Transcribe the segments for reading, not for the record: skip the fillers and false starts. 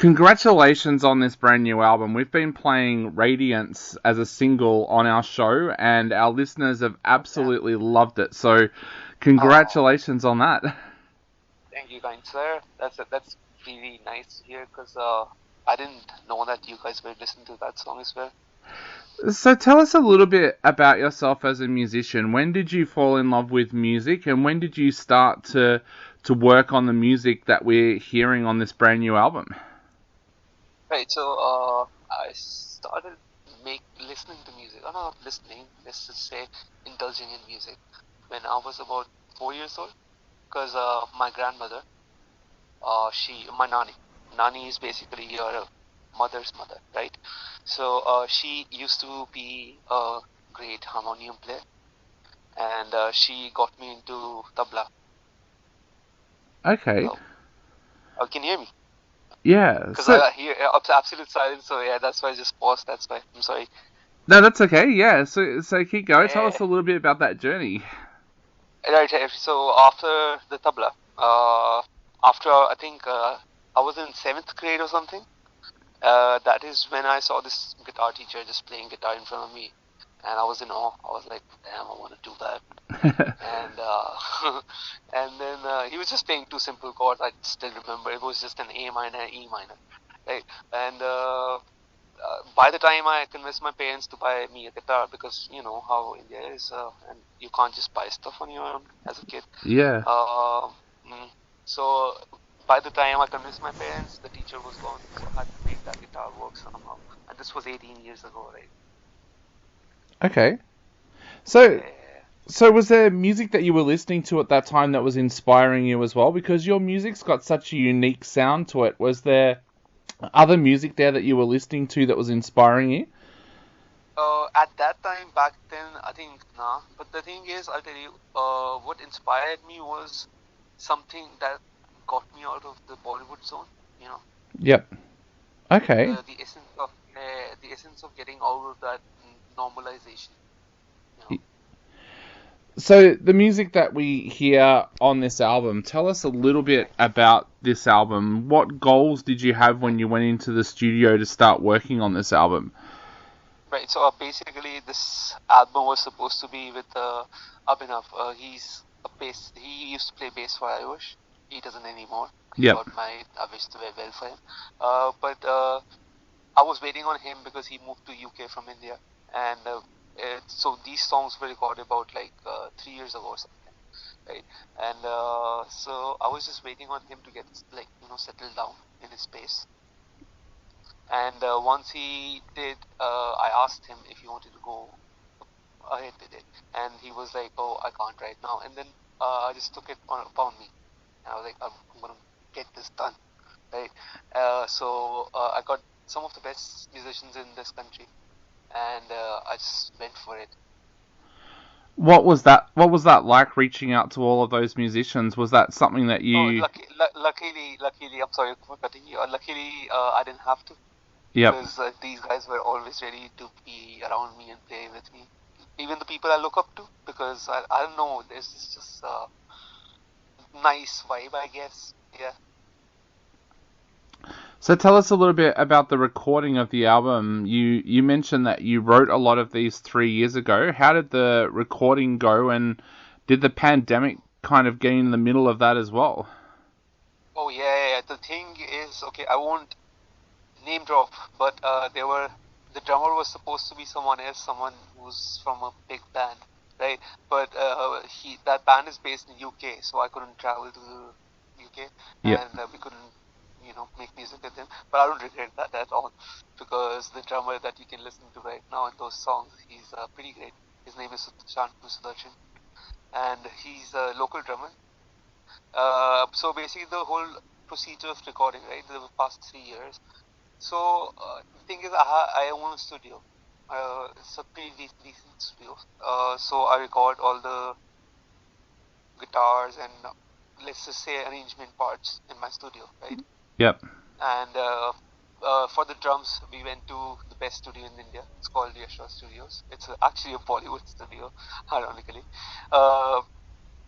Congratulations on this brand new album. We've been playing Radiance as a single on our show, and our listeners have Yeah. absolutely loved it. So, Oh, congratulations on that. thank you, kind sir. That's really nice to hear because I didn't know that you guys were listening to that song as well. So, tell us a little bit about yourself as a musician. When did you fall in love with music, and when did you start to work on the music that we're hearing on this brand new album? Right. So I started make listening to music. Or not listening. Let's just say indulging in music when I was about 4 years old. Because my grandmother, my nani is basically your mother's mother, right? So she used to be a great harmonium player, and she got me into tabla. Okay. Hello, can you hear me? Yeah. Because So, I hear absolute silence, so yeah, that's why I just paused. That's why I'm sorry. no, that's okay. Yeah. So keep going. Tell us Eh, a little bit about that journey. right. So after the tabla, after I think I was in seventh grade or something. That is when I saw this guitar teacher just playing guitar in front of me, and I was in awe. I was like, damn, I want to do that. And and then he was just playing two simple chords. I still remember it was just an A minor, E minor, right? And by the time I convinced my parents to buy me a guitar, because you know how India is, and you can't just buy stuff on your own as a kid. Yeah. Uh, mm, so by the time I convinced my parents, the teacher was gone, so I had to make that guitar work somehow. And this was 18 years ago, right? Okay. So, Yeah. so was there music that you were listening to at that time that was inspiring you as well? Because your music's got such a unique sound to it. Was there other music there that you were listening to that was inspiring you? At that time, back then, I think nah. But the thing is, I'll tell you, what inspired me was something that got me out of the Bollywood zone. You know, Yep. Okay. the essence of getting out of that normalization. You know. So the music that we hear on this album, tell us a little bit Right. about this album. What goals did you have when you went into the studio to start working on this album? Right. So basically, this album was supposed to be with Abhinav. He's a bass. He used to play bass for Ioish. He doesn't anymore. He Yep. got married. I wish the well for him. But I was waiting on him because he moved to UK from India, and so these songs were recorded about like 3 years ago or something, right? And so I was just waiting on him to get like settled down in his space. And once he did, I asked him if he wanted to go ahead with it, and he was like, "Oh, I can't right now." And then I just took it upon me, and I was like, "I'm gonna get this done." Right. So I got some of the best musicians in this country, and I just went for it. What was that? What was that like reaching out to all of those musicians? Was that something that Oh, you? luckily, I'm sorry for cutting you. Luckily, I didn't have to Yep. because these guys were always ready to be around me and play with me. Even the people I look up to, because I don't know, there's this just nice vibe, I guess. Yeah. So tell us a little bit about the recording of the album. You mentioned that you wrote a lot of these 3 years ago. How did the recording go, and did the pandemic kind of get in the middle of that as well? Oh yeah. The thing is, okay, I won't name drop, but the drummer was supposed to be someone else, someone who's from a big band, right? But he that band is based in UK, so I couldn't travel to the UK, Yep. and we couldn't, make music with him. But I don't regret that at all, because the drummer that you can listen to right now in those songs, he's pretty great. His name is Sudarshan, and he's a local drummer. So basically, the whole procedure of recording, right, the past 3 years. So the thing is, I own a studio. It's a pretty decent studio. So I record all the guitars and let's just say arrangement parts in my studio, right? Yep. And for the drums, we went to the best studio in India. It's called Ioish Studios. It's actually a Bollywood studio, ironically. Uh,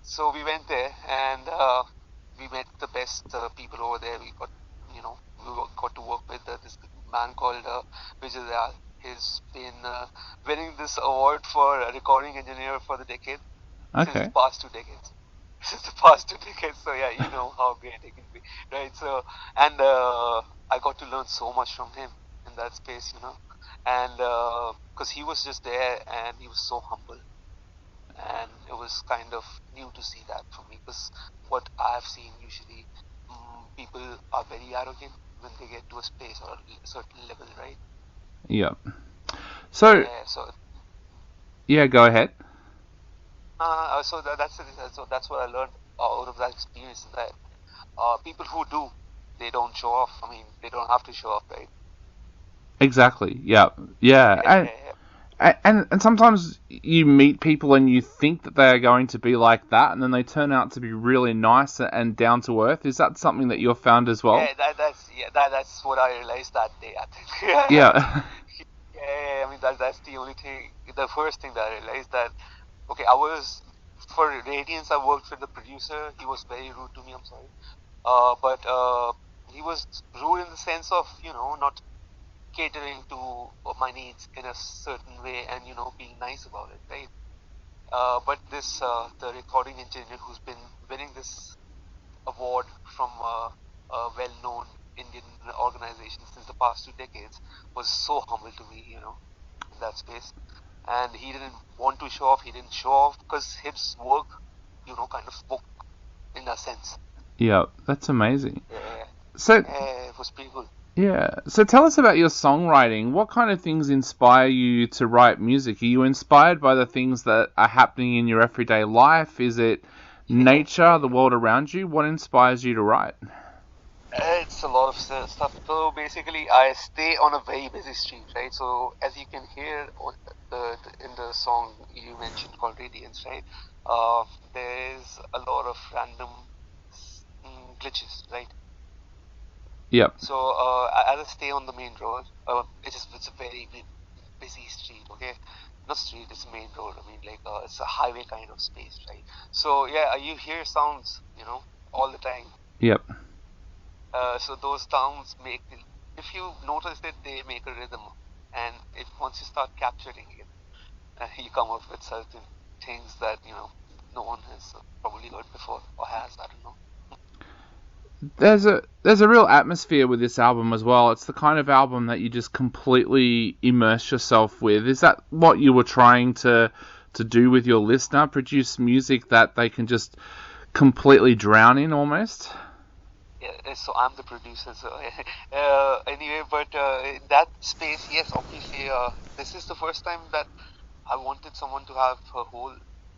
so we went there and we met the best people over there. We got to band called Vijay Dayal. He's been winning this award for recording engineer for the decade since the Okay. past 2 decades. Since the past 2 decades, so yeah, you know how great it can be, right? So, and I got to learn so much from him in that space, and because he was just there and he was so humble, and it was kind of new to see that for me because what I've seen usually, people are very arrogant when they get to a space or a certain level, right? Yep. So, Yeah, so yeah, go ahead. that's it. So that's what I learned out of that experience. That people who do, they don't show off. I mean, they don't have to show off, right? Exactly. Yeah. Yeah. Yeah, And sometimes you meet people and you think that they are going to be like that, and then they turn out to be really nice and down to earth. Is that something that you've found as well? that's what I realized that day. I think. Yeah. Yeah, I mean that's the only thing. The first thing that I realized that okay, I was for Radiance. I worked with the producer. He was very rude to me. I'm sorry, but he was rude in the sense of not catering to my needs in a certain way and being nice about it, right? But this the recording engineer who's been winning this award from a well-known Indian organization since the past 2 decades was so humble to me, in that space. And he didn't want to show off. He didn't show off because his work, kind of spoke in a sense. Yeah. That's amazing. Yeah, So, yeah, it was pretty good. yeah. So tell us about your songwriting. What kind of things inspire you to write music? Are you inspired by the things that are happening in your everyday life? Is it Yeah, nature, the world around you? What inspires you to write? it's a lot of stuff. So basically, I stay on a very busy street, right? So as you can hear in the song you mentioned called Radiance, right? There's a lot of random glitches, right? Yep. So as I stay on the main road, it's a very busy street, okay? Not street, it's a main road. I mean, like it's a highway kind of space, right? So yeah, you hear sounds, all the time. Yep. So those sounds if you notice it, they make a rhythm, and if once you start capturing it, you come up with certain things that no one has probably heard before or has. I don't know. There's a real atmosphere with this album as well. It's the kind of album that you just completely immerse yourself with. Is that what you were trying to do with your listener? Produce music that they can just completely drown in almost? Yeah, so I'm the producer. So anyway, but in that space, yes, obviously, this is the first time that I wanted someone to have a whole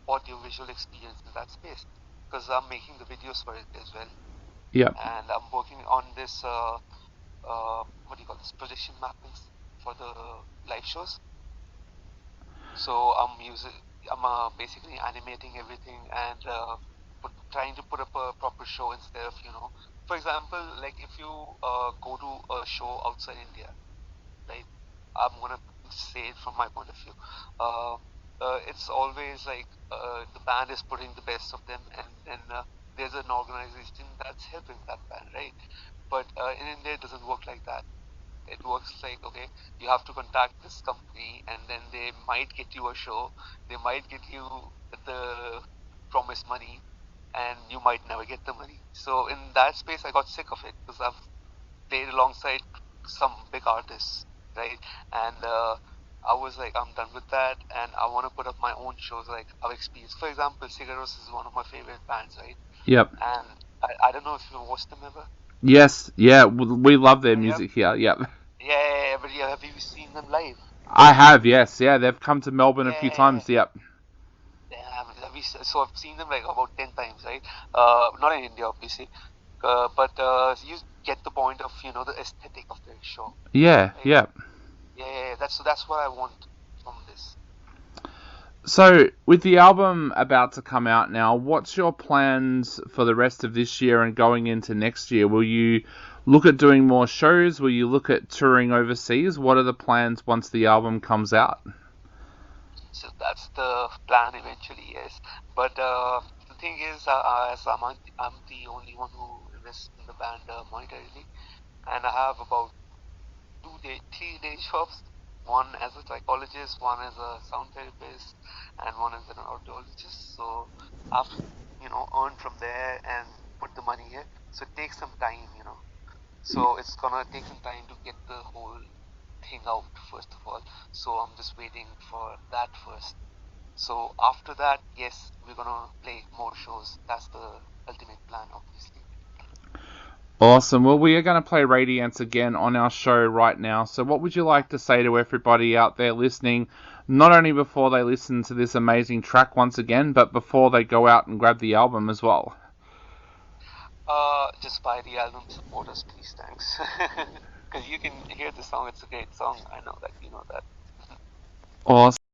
audio-visual experience in that space because I'm making the videos for it as well, Yep. and I'm working on this. What do you call this? Projection mappings for the live shows. So I'm basically animating everything and trying to put up a proper show instead of for example, like if you go to a show outside India, right? I'm gonna say it from my point of view. Uh, it's always like the band is putting the best of them, and then there's an organization that's helping that band, right? But in India, it doesn't work like that. It works like okay, you have to contact this company, and then they might get you a show. They might get you the promised money, and you might never get the money. So in that space, I got sick of it because I've played alongside some big artists, right? And I was like, I'm done with that, and I want to put up my own shows like I've experienced. For example, Cigaros is one of my favorite bands, right? Yep. And I don't know if you've watched them ever. Yes. Yeah. We love their Yep. music here. Yep. Yeah, but yeah, have you seen them live? I have. Yes. Yeah. They've come to Melbourne a few Yeah, times. Yep. yeah. So I've seen them like about 10 times, right? Not in India, obviously, but you get the point of the aesthetic of their show, Yeah. right? Yep. Yeah. That's what I want from this. So, with the album about to come out now, what's your plans for the rest of this year and going into next year? Will you look at doing more shows? Will you look at touring overseas? What are the plans once the album comes out? So that's the plan eventually, yes. But the thing is, as I'm the only one who invests in the band monetarily, and I have about three day jobs. One as a psychologist, one as a sound therapist, and one as an audiologist. So I've earn from there and put the money here. So it takes some time. So it's gonna take some time to get the whole thing out first of all. So I'm just waiting for that first. So after that, yes, we're gonna play more shows. That's the ultimate plan, obviously. Awesome. Well, we are going to play Radiance again on our show right now. So what would you like to say to everybody out there listening, not only before they listen to this amazing track once again, but before they go out and grab the album as well? Just buy the album, support us, please, thanks. Because you can hear the song, it's a great song. I know that, you know that. Awesome.